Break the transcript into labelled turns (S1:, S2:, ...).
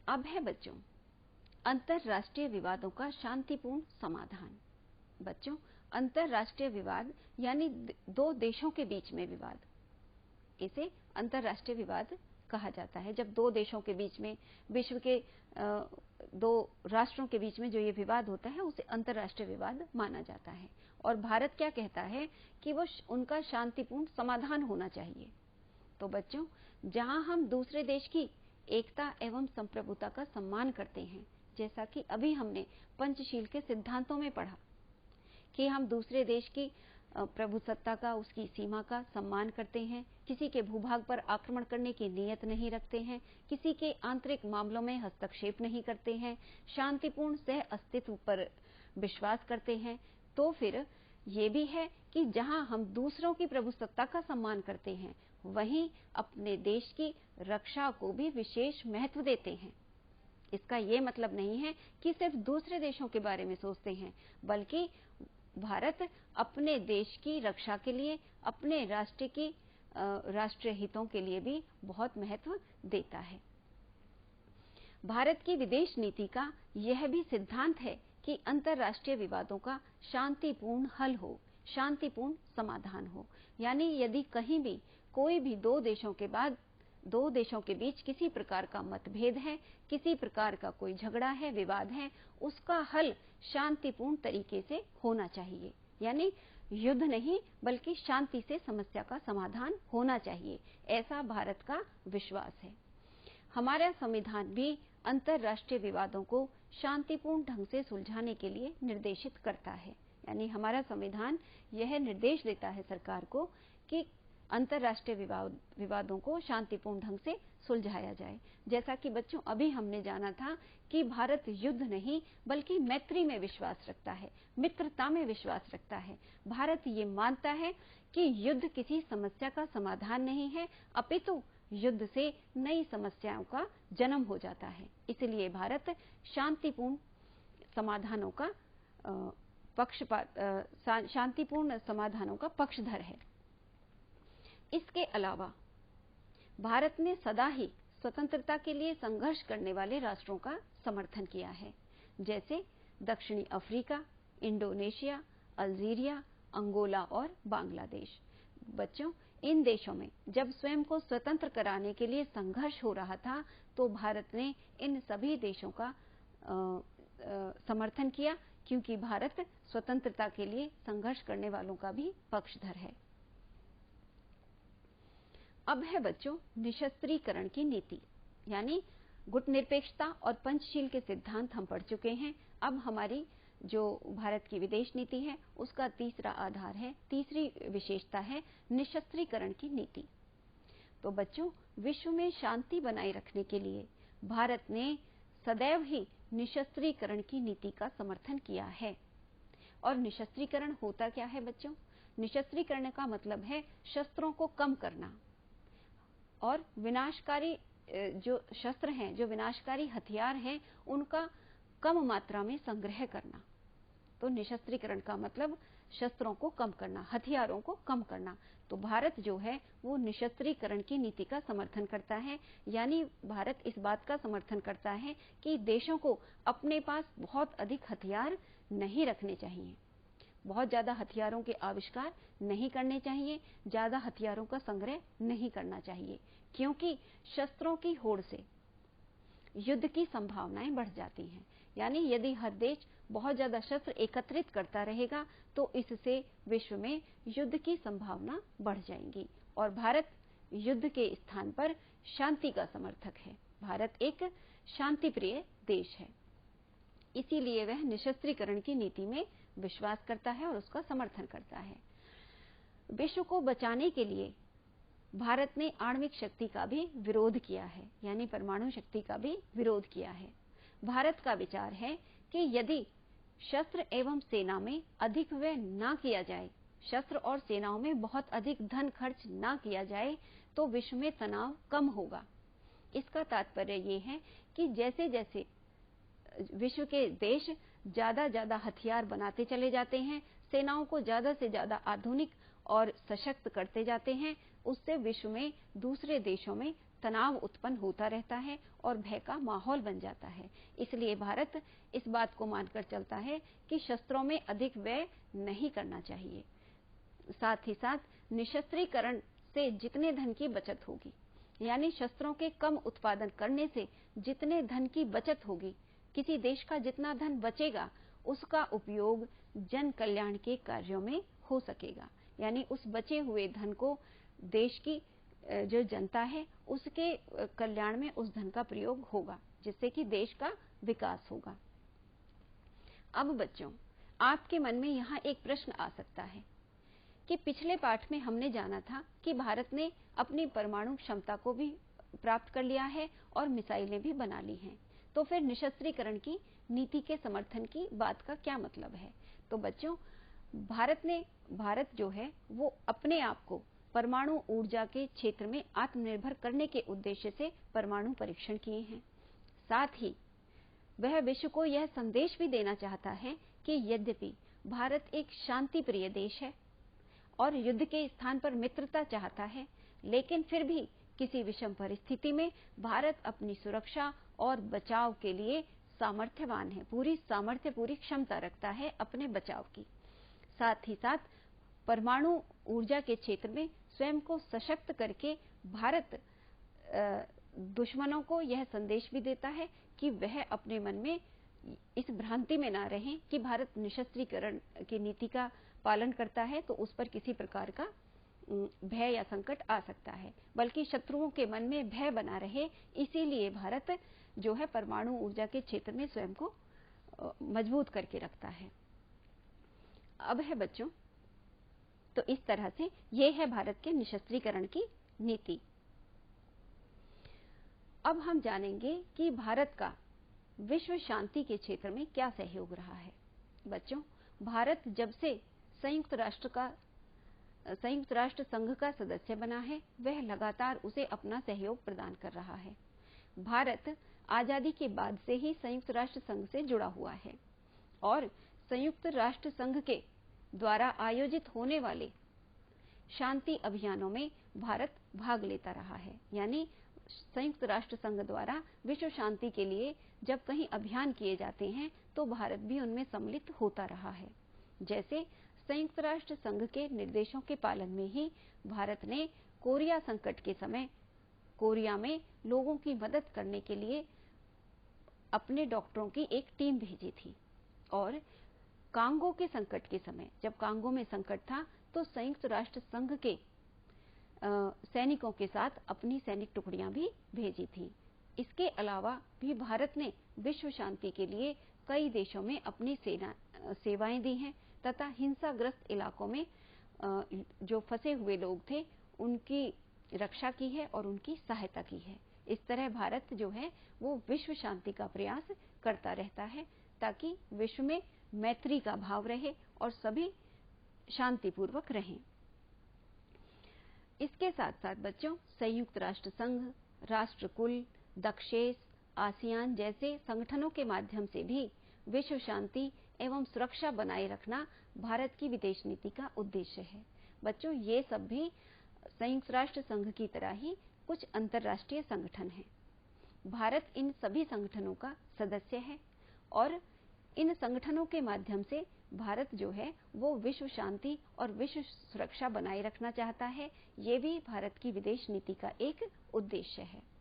S1: अब है बच्चों अंतरराष्ट्रीय विवादों का शांतिपूर्ण समाधान। बच्चों, अंतरराष्ट्रीय विवाद यानी दो देशों के बीच में विवाद, इसे अंतरराष्ट्रीय विवाद कहा जाता है। जब दो देशों के बीच में, विश्व के दो राष्ट्रों के बीच में जो ये विवाद होता है उसे अंतरराष्ट्रीय विवाद माना जाता है। और भारत क्या कहता है कि वो उनका शांतिपूर्ण समाधान होना चाहिए। तो बच्चों, जहां हम दूसरे देश की एकता एवं संप्रभुता का सम्मान करते हैं, जैसा कि अभी हमने पंचशील के सिद्धांतों में पढ़ा कि हम दूसरे देश की प्रभुसत्ता का, उसकी सीमा का सम्मान करते हैं, किसी के भूभाग पर आक्रमण करने की नीयत नहीं रखते हैं, किसी के आंतरिक मामलों में हस्तक्षेप नहीं करते हैं, शांतिपूर्ण सह अस्तित्व पर विश्वास करते हैं, तो फिर ये भी है कि जहां हम दूसरों की प्रभुसत्ता का सम्मान करते हैं, वहीं अपने देश की रक्षा को भी विशेष महत्व देते हैं। इसका ये मतलब नहीं है कि सिर्फ दूसरे देशों के बारे में सोचते हैं, बल्कि भारत अपने देश की रक्षा के लिए, अपने राष्ट्र की राष्ट्रीय हितों के लिए भी बहुत महत्व देता है। भारत की विदेश नीति का यह भी सिद्धांत है कि अंतरराष्ट्रीय विवादों का शांतिपूर्ण हल हो, शांतिपूर्ण समाधान हो। यानी यदि कहीं भी कोई भी दो देशों के बीच किसी प्रकार का मतभेद है, किसी प्रकार का कोई झगड़ा है, विवाद है, उसका हल शांतिपूर्ण तरीके से होना चाहिए। यानी युद्ध नहीं, बल्कि शांति से समस्या का समाधान होना चाहिए, ऐसा भारत का विश्वास है। हमारा संविधान भी अंतरराष्ट्रीय विवादों को शांतिपूर्ण ढंग से सुलझाने के लिए निर्देशित करता है। यानी हमारा संविधान यह निर्देश देता है सरकार को कि अंतरराष्ट्रीय विवादों को शांतिपूर्ण ढंग से सुलझाया जाए। जैसा कि बच्चों अभी हमने जाना था कि भारत युद्ध नहीं, बल्कि मैत्री में विश्वास रखता है, मित्रता में विश्वास रखता है। भारत ये मानता है कि युद्ध किसी समस्या का समाधान नहीं है, अपितु युद्ध से नई समस्याओं का जन्म हो जाता है। इसलिए भारत शांतिपूर्ण समाधानों का पक्षधर है। इसके अलावा भारत ने सदा ही स्वतंत्रता के लिए संघर्ष करने वाले राष्ट्रों का समर्थन किया है, जैसे दक्षिणी अफ्रीका, इंडोनेशिया, अल्जीरिया, अंगोला और बांग्लादेश। बच्चों, इन देशों में जब स्वयं को स्वतंत्र कराने के लिए संघर्ष हो रहा था, तो भारत ने इन सभी देशों का समर्थन किया, क्योंकि भारत स्वतंत्रता के लिए संघर्ष करने वालों का भी पक्षधर है। अब है बच्चों निशस्त्रीकरण की नीति। यानी गुटनिरपेक्षता और पंचशील के सिद्धांत हम पढ़ चुके हैं। अब हमारी जो भारत की विदेश नीति है उसका तीसरा आधार है, तीसरी विशेषता है निशस्त्रीकरण की नीति। तो बच्चों, विश्व में शांति बनाए रखने के लिए भारत ने सदैव ही निशस्त्रीकरण की नीति का समर्थन किया है। और निशस्त्रीकरण होता क्या है बच्चों? निशस्त्रीकरण का मतलब है शस्त्रों को कम करना और विनाशकारी जो शस्त्र हैं, जो विनाशकारी हथियार हैं, उनका कम मात्रा में संग्रह करना। तो निशस्त्रीकरण का मतलब शस्त्रों को कम करना, हथियारों को कम करना। तो भारत जो है वो निशस्त्रीकरण की नीति का समर्थन करता है। यानी भारत इस बात का समर्थन करता है कि देशों को अपने पास बहुत अधिक हथियार नहीं रखने चाहिए, बहुत ज्यादा हथियारों के आविष्कार नहीं करने चाहिए, ज्यादा हथियारों का संग्रह नहीं करना चाहिए, क्योंकि शस्त्रों की होड़ से युद्ध की संभावनाएं बढ़ जाती हैं। यानी यदि हर देश बहुत ज्यादा शस्त्र एकत्रित करता रहेगा तो इससे विश्व में युद्ध की संभावना बढ़ जाएगी। और भारत युद्ध के स्थान पर शांति का समर्थक है। भारत एक शांति प्रिय देश है, इसीलिए वह निशस्त्रीकरण की नीति में विश्वास करता है और उसका समर्थन करता है। विश्व को बचाने के लिए भारत ने आणविक शक्ति का भी विरोध किया है, यानी परमाणु शक्ति का भी विरोध किया है। भारत का विचार है कि यदि शस्त्र एवं सेना में अधिक व्यय ना किया जाए, शस्त्र और सेनाओं में बहुत अधिक धन खर्च ना किया जाए, तो विश्व में तनाव कम होगा। इसका तात्पर्य ये है कि जैसे जैसे विश्व के देश ज्यादा हथियार बनाते चले जाते हैं, सेनाओं को ज्यादा से ज्यादा आधुनिक और सशक्त करते जाते हैं, उससे विश्व में दूसरे देशों में तनाव उत्पन्न होता रहता है और भय का माहौल बन जाता है। इसलिए भारत इस बात को मानकर चलता है कि शस्त्रों में अधिक व्यय नहीं करना चाहिए। साथ ही साथ निशस्त्रीकरण से जितने धन की बचत होगी, यानी शस्त्रों के कम उत्पादन करने से जितने धन की बचत होगी, किसी देश का जितना धन बचेगा उसका उपयोग जन कल्याण के कार्यों में हो सकेगा। यानी उस बचे हुए धन को देश की जो जनता है उसके कल्याण में उस धन का प्रयोग होगा, जिससे कि देश का विकास होगा। अब बच्चों, आपके मन में यहाँ एक प्रश्न आ सकता है कि पिछले पाठ में हमने जाना था कि भारत ने अपनी परमाणु क्षमता को भी प्राप्त कर लिया है और मिसाइलें भी बना ली हैं, तो फिर निशस्त्रीकरण की नीति के समर्थन की बात का क्या मतलब है? तो बच्चों, भारत जो है वो अपने आप को परमाणु ऊर्जा के क्षेत्र में आत्मनिर्भर करने के उद्देश्य से परमाणु परीक्षण किए हैं। साथ ही वह विश्व को यह संदेश भी देना चाहता है कि यद्यपि भारत एक शांति प्रिय देश है और युद्ध के स्थान पर मित्रता चाहता है, लेकिन फिर भी किसी विषम परिस्थिति में भारत अपनी सुरक्षा और बचाव के लिए सामर्थ्यवान है, पूरी क्षमता रखता है अपने बचाव की। साथ ही साथ परमाणु ऊर्जा के क्षेत्र में स्वयं को सशक्त करके भारत दुश्मनों को यह संदेश भी देता है कि वह अपने मन में इस भ्रांति में ना रहें कि भारत निशस्त्रीकरण की नीति का पालन करता है तो उस पर किसी प्रकार का भय या संकट आ सकता है, बल्कि शत्रुओं के मन में भय बना रहे, इसीलिए भारत जो है परमाणु ऊर्जा के क्षेत्र में स्वयं को मजबूत करके रखता है। अब है बच्चों, तो इस तरह से ये है भारत के निशस्त्रीकरण की नीति। अब हम जानेंगे कि भारत का विश्व शांति के क्षेत्र में क्या सहयोग रहा है। बच्चों, भारत जब से संयुक्त राष्ट्र संघ का सदस्य बना है, वह लगातार उसे अपना सहयोग प्रदान कर रहा है। भारत आजादी के बाद से ही संयुक्त राष्ट्र संघ से जुड़ा हुआ है और संयुक्त राष्ट्र संघ के द्वारा आयोजित होने वाले शांति अभियानों में भारत भाग लेता रहा है। यानी संयुक्त राष्ट्र संघ द्वारा विश्व शांति के लिए जब कहीं अभियान किए जाते हैं तो भारत भी उनमें सम्मिलित होता रहा है। जैसे संयुक्त राष्ट्र संघ के निर्देशों के पालन में ही भारत ने कोरिया संकट के समय कोरिया में लोगों की मदद करने के लिए अपने डॉक्टरों की एक टीम भेजी थी, और कांगो के संकट के समय जब कांगो में संकट था तो संयुक्त राष्ट्र संघ के सैनिकों के साथ अपनी सैनिक टुकड़ियां भी भेजी थी। इसके अलावा भी भारत ने विश्व शांति के लिए कई देशों में अपनी सेवाएं दी हैं तथा हिंसाग्रस्त इलाकों में जो फंसे हुए लोग थे उनकी रक्षा की है और उनकी सहायता की है। इस तरह भारत जो है वो विश्व शांति का प्रयास करता रहता है ताकि विश्व में मैत्री का भाव रहे और सभी शांतिपूर्वक रहें। इसके साथ साथ बच्चों, संयुक्त राष्ट्र संघ, राष्ट्रकुल, दक्षेस, आसियान जैसे संगठनों के माध्यम से भी विश्व शांति एवं सुरक्षा बनाए रखना भारत की विदेश नीति का उद्देश्य है। बच्चों, ये सब भी संयुक्त राष्ट्र संघ की तरह ही कुछ अंतर्राष्ट्रीय संगठन हैं। भारत इन सभी संगठनों का सदस्य है और इन संगठनों के माध्यम से भारत जो है वो विश्व शांति और विश्व सुरक्षा बनाए रखना चाहता है। ये भी भारत की विदेश नीति का एक उद्देश्य है।